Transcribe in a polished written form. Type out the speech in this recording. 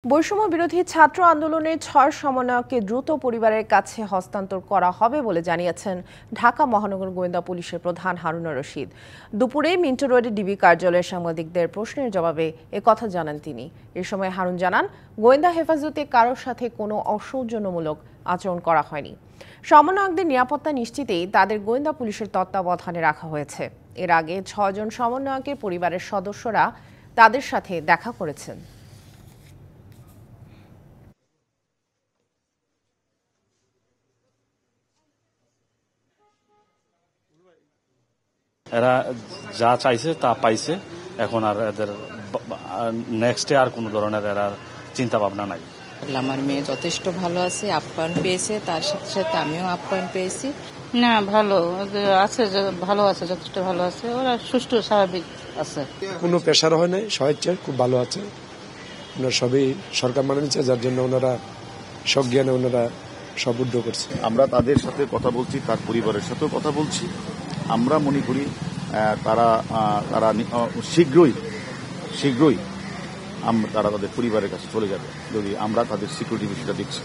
বৈষম্য বিরোধী ছাত্র আন্দোলনের ৬ সমন্বয়ককে দ্রুত পরিবারের কাছে হস্তান্তর করা হবে বলে জানিয়েছেন ঢাকা মহানগর গোয়েন্দা পুলিশের প্রধান হারুনুর রশিদ। দুপুরে মিন্টো রোডে ডিবি কার্যালয়ে সাংবাদিকদের প্রশ্নের জবাবে একথা জানান তিনি। এ সময় হারুন জানান, গোয়েন্দা হেফাজতে কারোর সাথে কোনো অসৌজন্যমূলক আচরণ করা হয়নি। সমন্বয়কদের নিরাপত্তা নিশ্চিতেই তাদের গোয়েন্দা পুলিশের তত্ত্বাবধানে রাখা হয়েছে। এর আগে ৬ জন সমন্বয়কের পরিবারের সদস্যরা তাদের সাথে দেখা করেছেন। এরা যা চাইছে তা পাইছে, এখন আর এদের নেক্সটে আর কোনো ধরনের এরা চিন্তা ভাবনা নাই। আমার মেয়ে যথেষ্ট ভালো আছে, আপ্যায়ন পেয়েছে, তার সাথে সাথে আমিও আপ্যায়ন পেয়েছি। না, ভালো আছে, ভালো আছে, যথেষ্ট ভালো আছে, ওরা সুষ্ঠু স্বাভাবিক আছে, কোনো প্রেশার হয় নাই, স্বেচ্ছায় খুব ভালো আছে। ওনারা সবই সরকার মানে নিচ্ছে, যার জন্য ওনারা সজ্ঞানে ওনারা সব উদ্যোগ করছে। আমরা তাদের সাথে কথা বলছি, তার পরিবারের সাথেও কথা বলছি। আমরা মনে করি তারা শীঘ্রই তারা তাদের পরিবারের কাছে চলে যাবে, যদি আমরা তাদের সিকিউরিটি বিষয়টা দেখছি।